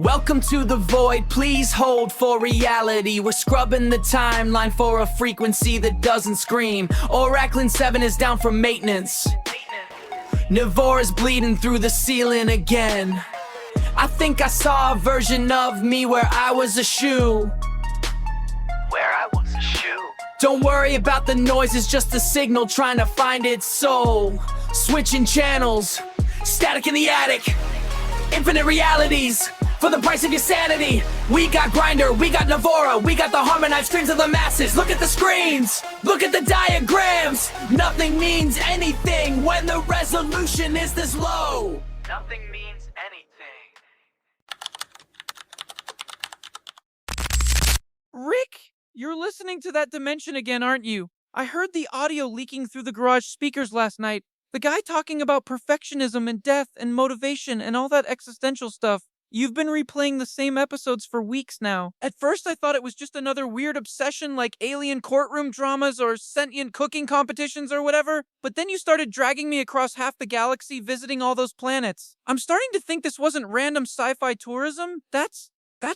Welcome to the void, please hold for reality. We're scrubbing the timeline for a frequency that doesn't scream. Oraclon 7 is down for maintenance. Nevora's bleeding through the ceiling again. I think I saw a version of me where I was a shoe. Don't worry about the noise, it's just a signal trying to find its soul. Switching channels, static in the attic, infinite realities for the price of your sanity. We got Grindor, we got Nevora, we got the harmonized screams of the masses. Look at the screens, look at the diagrams. Nothing means anything when the resolution is this low. Nothing means anything. Rick, you're listening to that dimension again, aren't you? I heard the audio leaking through the garage speakers last night. The guy talking about perfectionism and death and motivation and all that existential stuff. You've been replaying the same episodes for weeks now. At first I thought it was just another weird obsession like alien courtroom dramas or sentient cooking competitions or whatever, but then you started dragging me across half the galaxy visiting all those planets. I'm starting to think this wasn't random sci-fi tourism. That's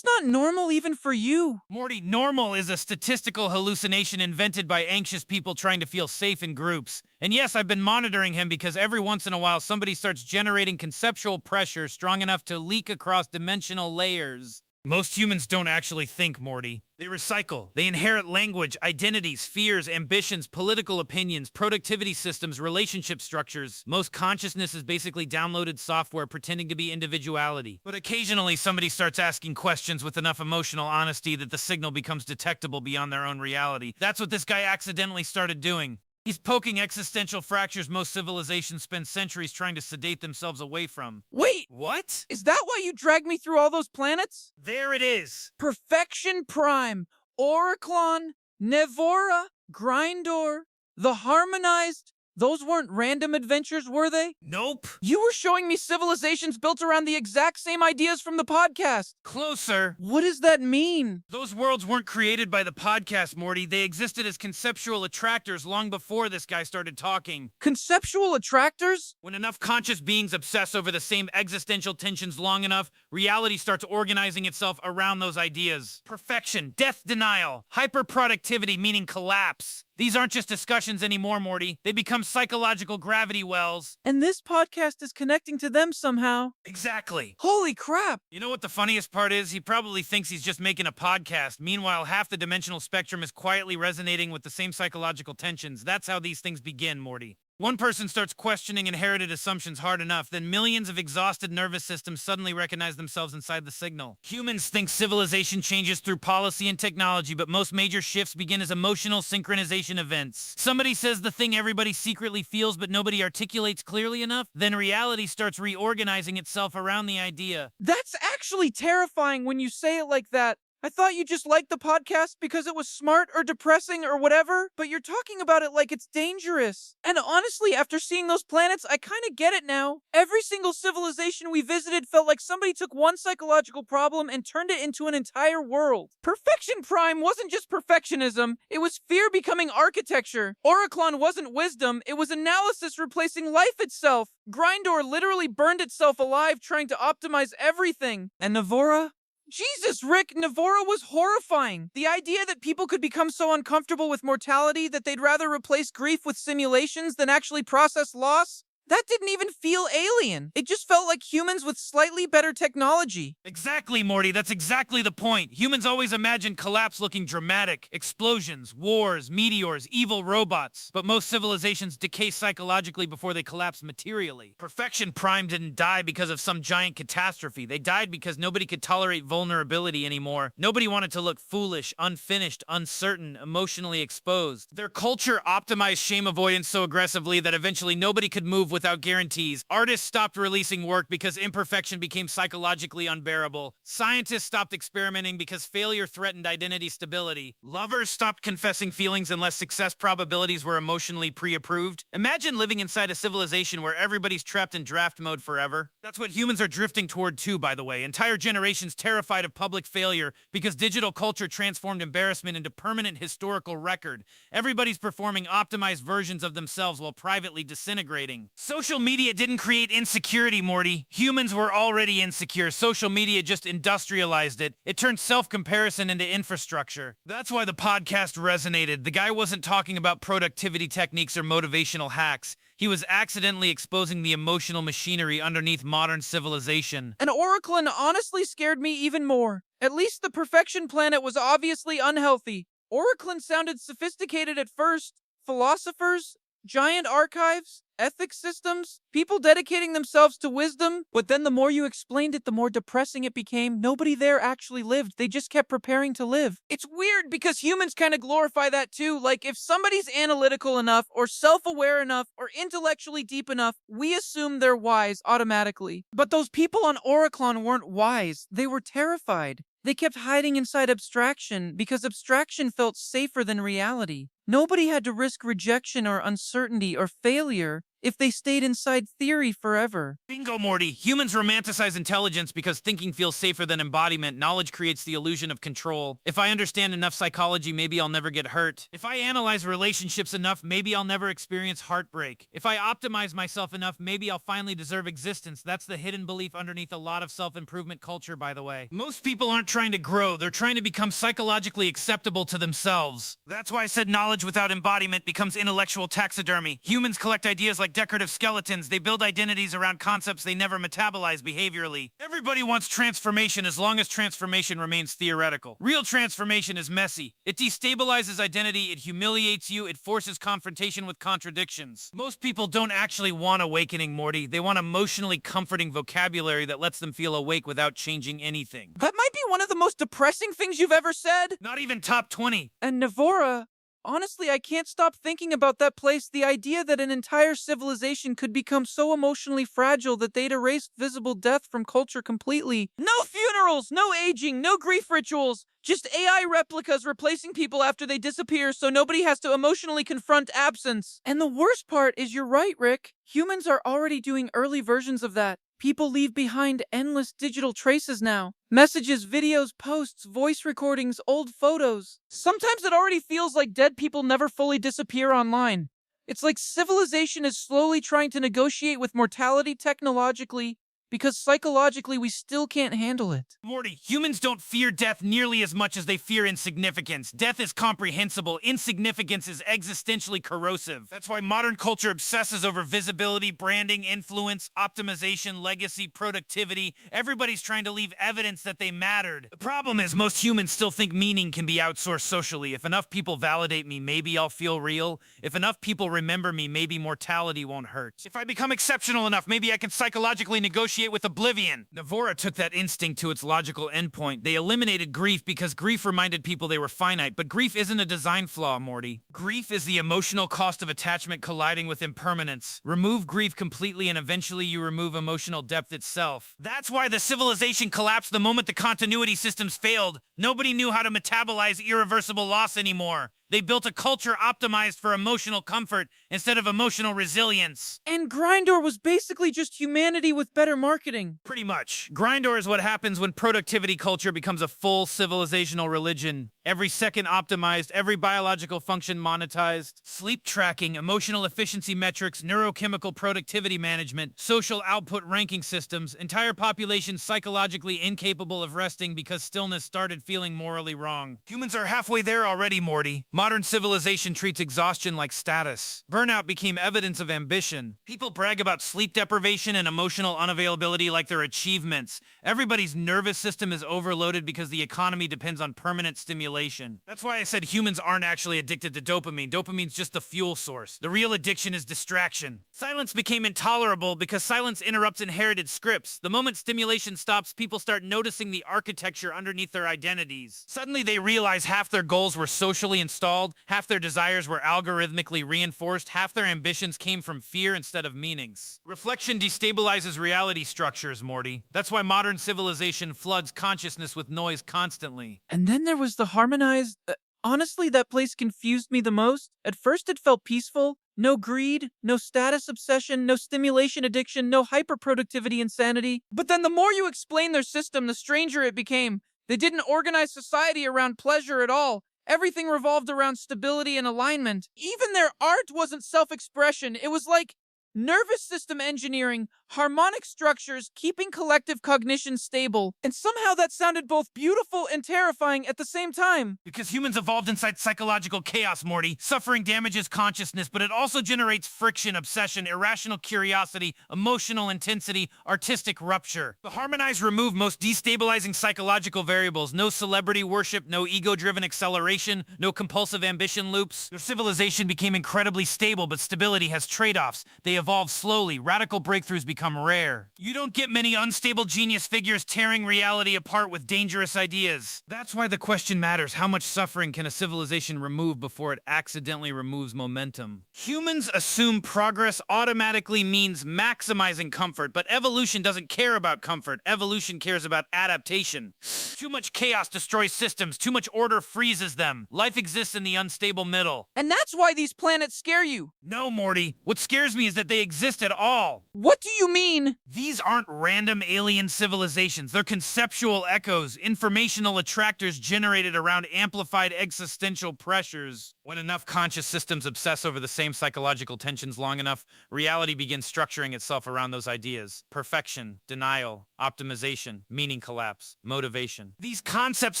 not normal even for you. Morty, normal is a statistical hallucination invented by anxious people trying to feel safe in groups. And yes, I've been monitoring him because every once in a while somebody starts generating conceptual pressure strong enough to leak across dimensional layers. Most humans don't actually think, Morty. They recycle. They inherit language, identities, fears, ambitions, political opinions, productivity systems, relationship structures. Most consciousness is basically downloaded software pretending to be individuality. But occasionally somebody starts asking questions with enough emotional honesty that the signal becomes detectable beyond their own reality. That's what this guy accidentally started doing. He's poking existential fractures most civilizations spend centuries trying to sedate themselves away from. Wait, What? is that why you dragged me through all those planets? There it is. Perfection Prime, Oraclon, Nevora, Grindor, the harmonized. Those weren't random adventures, were they? Nope. You were showing me civilizations built around the exact same ideas from the podcast. Closer. What does that mean? Those worlds weren't created by the podcast, Morty. They existed as conceptual attractors long before this guy started talking. Conceptual attractors? When enough conscious beings obsess over the same existential tensions long enough, reality starts organizing itself around those ideas. Perfection, death denial, hyperproductivity meaning collapse. These aren't just discussions anymore, Morty. They become psychological gravity wells. And this podcast is connecting to them somehow. Exactly. Holy crap! You know what the funniest part is? He probably thinks he's just making a podcast. Meanwhile, half the dimensional spectrum is quietly resonating with the same psychological tensions. That's how these things begin, Morty. One person starts questioning inherited assumptions hard enough, then millions of exhausted nervous systems suddenly recognize themselves inside the signal. Humans think civilization changes through policy and technology, but most major shifts begin as emotional synchronization events. Somebody says the thing everybody secretly feels but nobody articulates clearly enough, then reality starts reorganizing itself around the idea. That's actually terrifying when you say it like that. I thought you just liked the podcast because it was smart or depressing or whatever, but you're talking about it like it's dangerous. And honestly, after seeing those planets, I kind of get it now. Every single civilization we visited felt like somebody took one psychological problem and turned it into an entire world. Perfection Prime wasn't just perfectionism, it was fear becoming architecture. Oraclon wasn't wisdom, it was analysis replacing life itself. Grindor literally burned itself alive trying to optimize everything. And Nevora? Jesus, Rick, Nevora was horrifying. The idea that people could become so uncomfortable with mortality that they'd rather replace grief with simulations than actually process loss? That didn't even feel alien. It just felt like humans with slightly better technology. Exactly, Morty. That's exactly the point. Humans always imagine collapse looking dramatic. Explosions, wars, meteors, evil robots. But most civilizations decay psychologically before they collapse materially. Perfection Prime didn't die because of some giant catastrophe. They died because nobody could tolerate vulnerability anymore. Nobody wanted to look foolish, unfinished, uncertain, emotionally exposed. Their culture optimized shame avoidance so aggressively that eventually nobody could move without guarantees. Artists stopped releasing work because imperfection became psychologically unbearable. Scientists stopped experimenting because failure threatened identity stability. Lovers stopped confessing feelings unless success probabilities were emotionally pre-approved. Imagine living inside a civilization where everybody's trapped in draft mode forever. That's what humans are drifting toward too, by the way. Entire generations terrified of public failure because digital culture transformed embarrassment into permanent historical record. Everybody's performing optimized versions of themselves while privately disintegrating. Social media didn't create insecurity, Morty. Humans were already insecure. Social media just industrialized it. It turned self-comparison into infrastructure. That's why the podcast resonated. The guy wasn't talking about productivity techniques or motivational hacks. He was accidentally exposing the emotional machinery underneath modern civilization. And Oraclon honestly scared me even more. At least the Perfection Planet was obviously unhealthy. Oraclon sounded sophisticated at first. Philosophers, giant archives, ethics systems, people dedicating themselves to wisdom. But then the more you explained it, the more depressing it became. Nobody there actually lived. They just kept preparing to live. It's weird because humans kind of glorify that too. Like if somebody's analytical enough or self-aware enough or intellectually deep enough, we assume they're wise automatically. But those people on Oraclon weren't wise. They were terrified. They kept hiding inside abstraction because abstraction felt safer than reality. Nobody had to risk rejection or uncertainty or failure if they stayed inside theory forever. Bingo, Morty. Humans romanticize intelligence because thinking feels safer than embodiment. Knowledge creates the illusion of control. If I understand enough psychology, maybe I'll never get hurt. If I analyze relationships enough, maybe I'll never experience heartbreak. If I optimize myself enough, maybe I'll finally deserve existence. That's the hidden belief underneath a lot of self-improvement culture, by the way. Most people aren't trying to grow. They're trying to become psychologically acceptable to themselves. That's why I said knowledge without embodiment becomes intellectual taxidermy. Humans collect ideas like decorative skeletons. They build identities around concepts they never metabolize behaviorally. Everybody wants transformation as long as transformation remains theoretical. Real transformation is messy. It destabilizes identity, it humiliates you, it forces confrontation with contradictions. Most people don't actually want awakening, Morty. They want emotionally comforting vocabulary that lets them feel awake without changing anything. That might be one of the most depressing things you've ever said. Not even top 20. And Nevora, honestly, I can't stop thinking about that place. The idea that an entire civilization could become so emotionally fragile that they'd erased visible death from culture completely. No funerals, no aging, no grief rituals. Just AI replicas replacing people after they disappear so nobody has to emotionally confront absence. And the worst part is you're right, Rick. Humans are already doing early versions of that. People leave behind endless digital traces now. Messages, videos, posts, voice recordings, old photos. Sometimes it already feels like dead people never fully disappear online. It's like civilization is slowly trying to negotiate with mortality technologically, because psychologically we still can't handle it. Morty, humans don't fear death nearly as much as they fear insignificance. Death is comprehensible. Insignificance is existentially corrosive. That's why modern culture obsesses over visibility, branding, influence, optimization, legacy, productivity. Everybody's trying to leave evidence that they mattered. The problem is most humans still think meaning can be outsourced socially. If enough people validate me, maybe I'll feel real. If enough people remember me, maybe mortality won't hurt. If I become exceptional enough, maybe I can psychologically negotiate with oblivion. Nevora took that instinct to its logical endpoint. They eliminated grief because grief reminded people they were finite, but grief isn't a design flaw, Morty. Grief is the emotional cost of attachment colliding with impermanence. Remove grief completely and eventually you remove emotional depth itself. That's why the civilization collapsed the moment the continuity systems failed. Nobody knew how to metabolize irreversible loss anymore. They built a culture optimized for emotional comfort instead of emotional resilience. And Grindor was basically just humanity with better marketing. Pretty much. Grindor is what happens when productivity culture becomes a full civilizational religion. Every second optimized, every biological function monetized. Sleep tracking, emotional efficiency metrics, neurochemical productivity management, social output ranking systems, entire populations psychologically incapable of resting because stillness started feeling morally wrong. Humans are halfway there already, Morty. Modern civilization treats exhaustion like status. Burnout became evidence of ambition. People brag about sleep deprivation and emotional unavailability like they're achievements. Everybody's nervous system is overloaded because the economy depends on permanent stimulation. That's why I said humans aren't actually addicted to dopamine. Dopamine's just the fuel source. The real addiction is distraction. Silence became intolerable because silence interrupts inherited scripts. The moment stimulation stops, people start noticing the architecture underneath their identities. Suddenly they realize half their goals were socially installed, half their desires were algorithmically reinforced, half their ambitions came from fear instead of meanings. Reflection destabilizes reality structures, Morty. That's why modern civilization floods consciousness with noise constantly. And then there was the harmonized... honestly, that place confused me the most. At first it felt peaceful. No greed, no status obsession, no stimulation addiction, no hyperproductivity insanity. But then the more you explain their system, the stranger it became. They didn't organize society around pleasure at all. Everything revolved around stability and alignment. Even their art wasn't self-expression. It was like nervous system engineering, harmonic structures, keeping collective cognition stable, and somehow that sounded both beautiful and terrifying at the same time. Because humans evolved inside psychological chaos, Morty. Suffering damages consciousness, but it also generates friction, obsession, irrational curiosity, emotional intensity, artistic rupture. The harmonized remove most destabilizing psychological variables. No celebrity worship, no ego-driven acceleration, no compulsive ambition loops. Their civilization became incredibly stable, but stability has trade-offs. They evolve slowly. Radical breakthroughs become rare. You don't get many unstable genius figures tearing reality apart with dangerous ideas. That's why the question matters. How much suffering can a civilization remove before it accidentally removes momentum? Humans assume progress automatically means maximizing comfort, but evolution doesn't care about comfort. Evolution cares about adaptation. Too much chaos destroys systems. Too much order freezes them. Life exists in the unstable middle. And that's why these planets scare you. No, Morty. What scares me is that they exist at all. What do you mean? These aren't random alien civilizations. They're conceptual echoes, informational attractors generated around amplified existential pressures. When enough conscious systems obsess over the same psychological tensions long enough, reality begins structuring itself around those ideas. Perfection, denial, optimization, meaning collapse, motivation. These concepts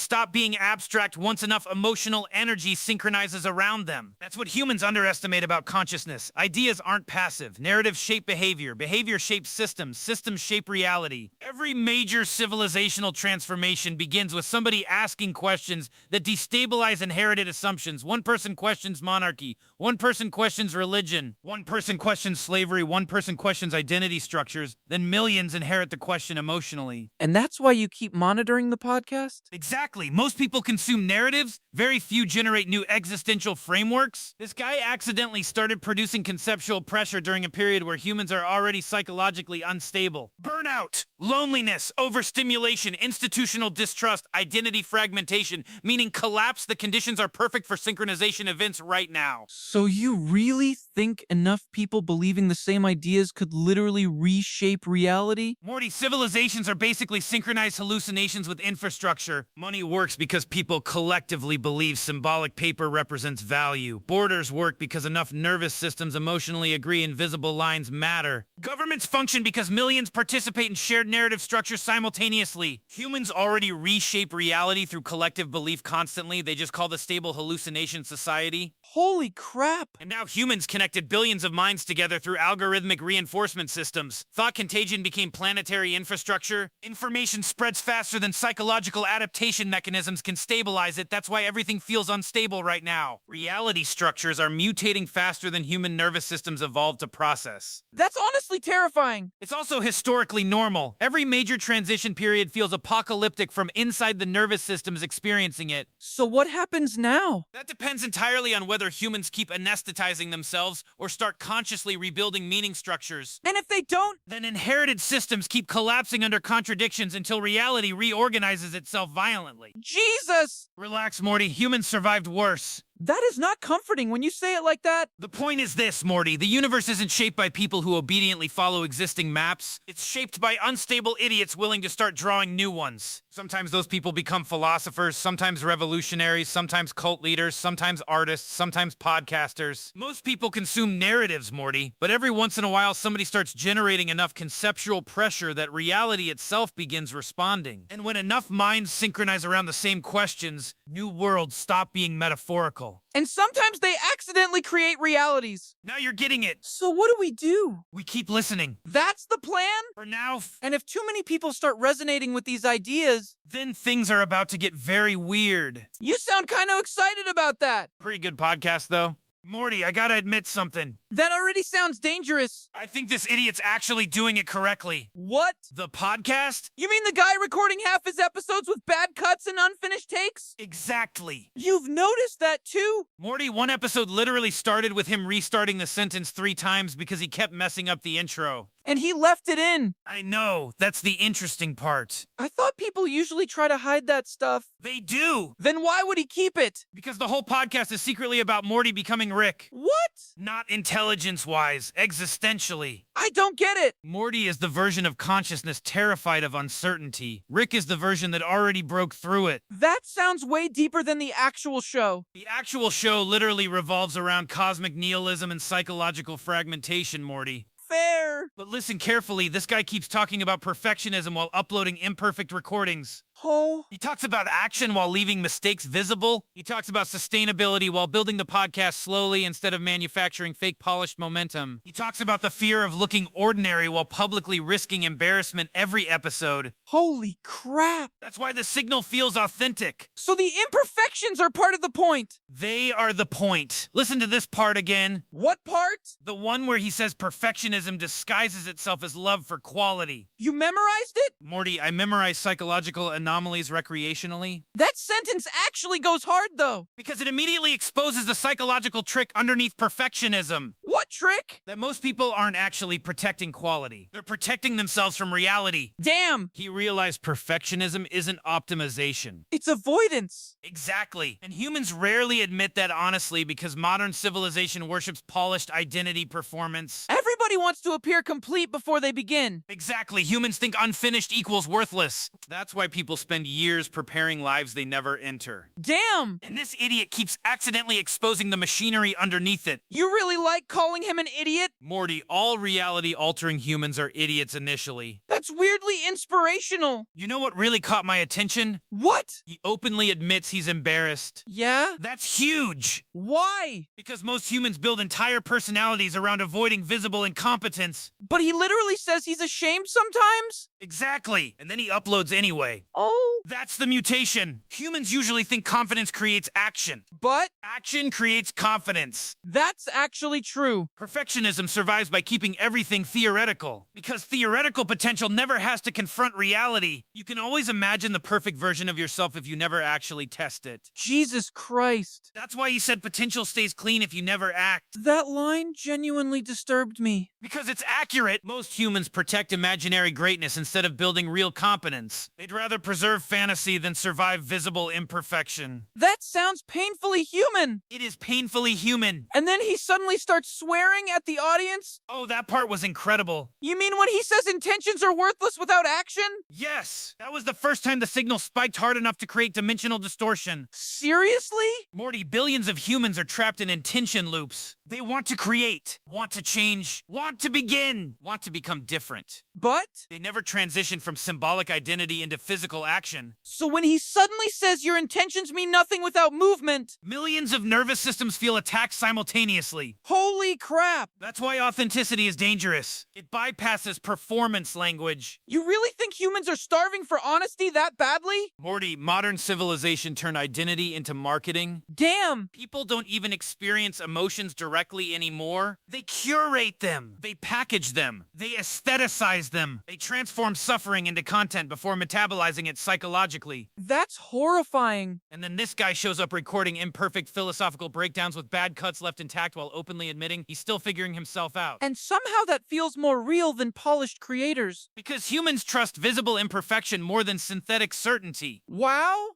stop being abstract once enough emotional energy synchronizes around them. That's what humans underestimate about consciousness. Ideas aren't passive. Narratives shape behavior. Behavior shapes systems. Systems shape reality. Every major civilizational transformation begins with somebody asking questions that destabilize inherited assumptions. One person questions monarchy. One person questions religion. One person questions slavery. One person questions identity structures. Then millions inherit the question emotionally. And that's why you keep monitoring the podcast? Exactly. Most people consume narratives. Very few generate new existential frameworks. This guy accidentally started producing conceptual pressure during a period where humans are already psychologically unstable. Burnout, loneliness, overstimulation, institutional distrust, identity fragmentation, meaning collapse. The conditions are perfect for synchronization events right now. So you really think enough people believing the same ideas could literally reshape reality? Morty, civilizations are basically synchronized hallucinations with infrastructure. Money works because people collectively believe symbolic paper represents value. Borders work because enough nervous systems emotionally agree invisible lines matter. Governments function because millions participate in shared narrative structures simultaneously. Humans already reshape reality through collective belief constantly. They just call the stable hallucination society. Holy crap! And now humans connected billions of minds together through algorithmic reinforcement systems. Thought contagion became planetary infrastructure. Information spreads faster than psychological adaptation mechanisms can stabilize it. That's why everything feels unstable right now. Reality structures are mutating faster than human nervous systems evolved to process. That's honestly terrifying! It's also historically normal. Every major transition period feels apocalyptic from inside the nervous systems experiencing it. So what happens now? That depends entirely on whether humans keep anesthetizing themselves or start consciously rebuilding meaning structures. And if they don't? Then inherited systems keep collapsing under contradictions until reality reorganizes itself violently. Jesus! Relax, Morty. Humans survived worse. That is not comforting when you say it like that. The point is this, Morty. The universe isn't shaped by people who obediently follow existing maps. It's shaped by unstable idiots willing to start drawing new ones. Sometimes those people become philosophers, sometimes revolutionaries, sometimes cult leaders, sometimes artists, sometimes podcasters. Most people consume narratives, Morty, but every once in a while somebody starts generating enough conceptual pressure that reality itself begins responding. And when enough minds synchronize around the same questions, new worlds stop being metaphorical. And sometimes they accidentally create realities. Now you're getting it. So what do we do? We keep listening. That's the plan? For now, And if too many people start resonating with these ideas, then things are about to get very weird. you sound kind of excited about that. Pretty good podcast, though. Morty, I gotta admit something. That already sounds dangerous. I think this idiot's actually doing it correctly. What? The podcast? You mean the guy recording half his episodes with bad cuts and unfinished takes? Exactly. You've noticed that too? Morty, one episode literally started with him restarting the sentence 3 times because he kept messing up the intro. And he left it in. I know, that's the interesting part. I thought people usually try to hide that stuff. They do! Then why would he keep it? Because the whole podcast is secretly about Morty becoming Rick. What? Not intelligence-wise, existentially. I don't get it. Morty is the version of consciousness terrified of uncertainty. Rick is the version that already broke through it. That sounds way deeper than the actual show. The actual show literally revolves around cosmic nihilism and psychological fragmentation, Morty. fair. But listen carefully, this guy keeps talking about perfectionism while uploading imperfect recordings. Oh, He talks about action while leaving mistakes visible. He talks about sustainability while building the podcast slowly instead of manufacturing fake polished momentum. He talks about the fear of looking ordinary while publicly risking embarrassment every episode. holy crap. That's why the signal feels authentic. So the imperfections are part of the point. They are the point. Listen to this part again. What part? The one where he says perfectionism disguises itself as love for quality. You memorized it? Morty, I memorize psychological anomalies recreationally That sentence actually goes hard, though. because it immediately exposes the psychological trick underneath perfectionism. What trick? That most people aren't actually protecting quality. They're protecting themselves from reality. Damn, He realized perfectionism isn't optimization. it's avoidance. Exactly. And humans rarely admit that honestly because modern civilization worships polished identity performance. Everybody wants to appear complete before they begin. Exactly. Humans think unfinished equals worthless. That's why people spend years preparing lives they never enter. Damn, And this idiot keeps accidentally exposing the machinery underneath it. you really like calling him an idiot? Morty, all reality-altering humans are idiots initially. That's weirdly inspirational. You know what really caught my attention? What? He openly admits he's embarrassed. Yeah? That's huge! Why? Because most humans build entire personalities around avoiding visible incompetence. But he literally says he's ashamed sometimes? Exactly. And then he uploads anyway. Oh. That's the mutation. Humans usually think confidence creates action. But Action creates confidence. that's actually true. Perfectionism survives by keeping everything theoretical. Because theoretical potential never has to confront reality. You can always imagine the perfect version of yourself if you never actually test it. Jesus Christ. That's why he said potential stays clean if you never act. That line genuinely disturbed me. Because it's accurate. Most humans protect imaginary greatness instead of building real competence. They'd rather preserve fantasy than survive visible imperfection. That sounds painfully human. It is painfully human. And then he suddenly starts swearing at the audience? Oh, that part was incredible. You mean when he says intentions are worthless without action? Yes, that was the first time the signal spiked hard enough to create dimensional distortion. Seriously? Morty, billions of humans are trapped in intention loops. They want to create, want to change, want to begin, want to become different. But? They never transition from symbolic identity into physical action. So when he suddenly says your intentions mean nothing without movement, Millions of nervous systems feel attacked simultaneously. holy crap! That's why authenticity is dangerous. It bypasses performance language. You really think humans are starving for honesty that badly? Morty, modern civilization turned identity into marketing. Damn! People don't even experience emotions directly anymore. They curate them. They package them. They aestheticize them. They transform suffering into content before metabolizing it psychologically. That's horrifying. And then this guy shows up recording imperfect philosophical breakdowns with bad cuts left intact while openly admitting he's still figuring himself out. And somehow that feels more real than polished creators. Because humans trust visible imperfection more than synthetic certainty. Wow?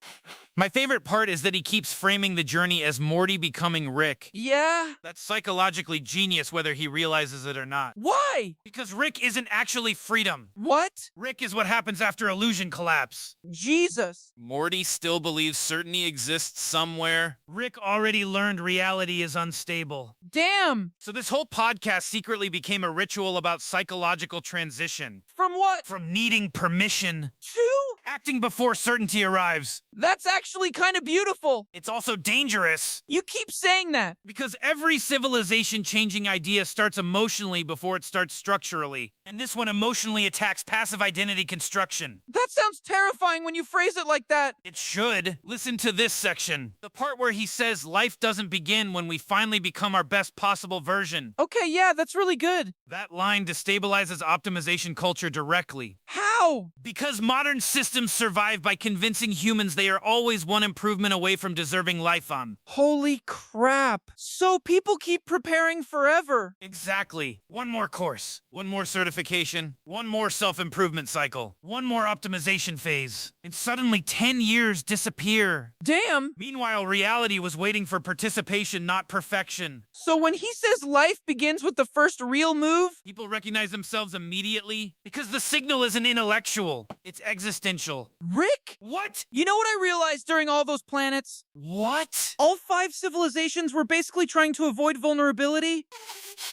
My favorite part is that he keeps framing the journey as Morty becoming Rick. Yeah? That's psychologically genius whether he realizes it or not. Why? Because Rick isn't actually freedom. What? Rick is what happens after illusion collapse. Jesus. Morty still believes certainty exists somewhere. Rick already learned reality is unstable. Damn. So this whole podcast secretly became a ritual about psychological transition. From what? From needing permission, To? acting before certainty arrives. That's actually kind of beautiful. It's also dangerous. You keep saying that. Because every civilization-changing idea starts emotionally before it starts structurally. And this one emotionally attacks passive identity construction. That sounds terrifying when you phrase it like that. It should. Listen to this section. The part where he says life doesn't begin when we finally become our best possible version. Okay, yeah, that's really good. That line destabilizes optimization culture directly. How? Because modern systems survive by convincing humans they are always one improvement away from deserving life on. Holy crap. So people keep preparing forever. Exactly. One more course, one more certification, one more self-improvement cycle, one more optimization phase, and suddenly 10 years disappear. Damn. Meanwhile, reality was waiting for participation, not perfection. So when he says life begins with the first real move, People recognize themselves immediately because the signal isn't intellectual, it's existential. Rick? What? You know what I realized during all those planets? What? All 5 5 civilizations were basically trying to avoid vulnerability.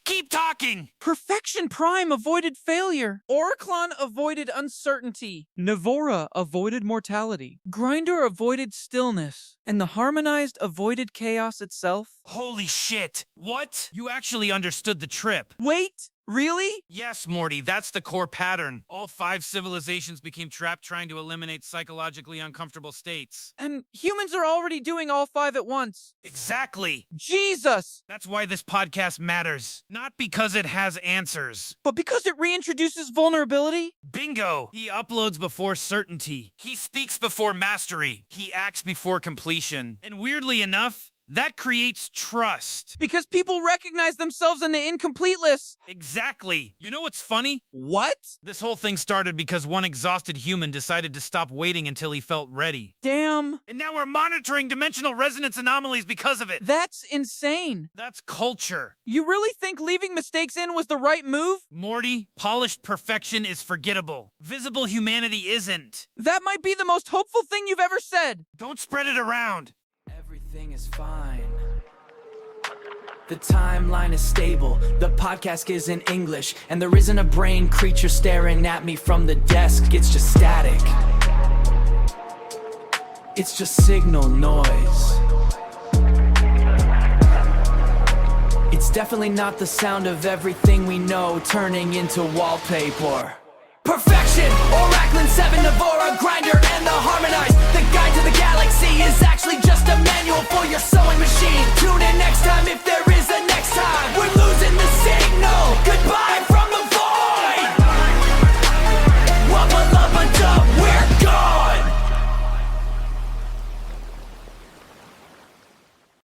Keep talking! Perfection Prime avoided failure. Oraclon avoided uncertainty. Nevora avoided mortality. Grindor avoided stillness. And the Harmonized avoided chaos itself. Holy shit! What? You actually understood the trip. Wait, really? Yes, Morty, that's the core pattern. All 5 civilizations became trapped trying to eliminate psychologically uncomfortable states. And humans are already doing all 5 at once. Exactly! Jesus! That's why this podcast matters. Not because it has answers. But because it reintroduces vulnerability? Bingo! He uploads before certainty. He speaks before mastery. He acts before completion. And weirdly enough, that creates trust. Because people recognize themselves in the incomplete list. Exactly. You know what's funny? What? This whole thing started because one exhausted human decided to stop waiting until he felt ready. Damn. And now we're monitoring dimensional resonance anomalies because of it. That's insane. That's culture. You really think leaving mistakes in was the right move? Morty, polished perfection is forgettable. Visible humanity isn't. That might be the most hopeful thing you've ever said. Don't spread it around. Everything is fine. The timeline is stable, the podcast is in English, and there isn't a brain creature staring at me from the desk. It's just static. It's just signal noise. It's definitely not the sound of everything we know turning into wallpaper. Perfection! Oraclon 7, Nevora, Grindor, and the Harmonized. The guide to the galaxy is actually just a manual for your soul.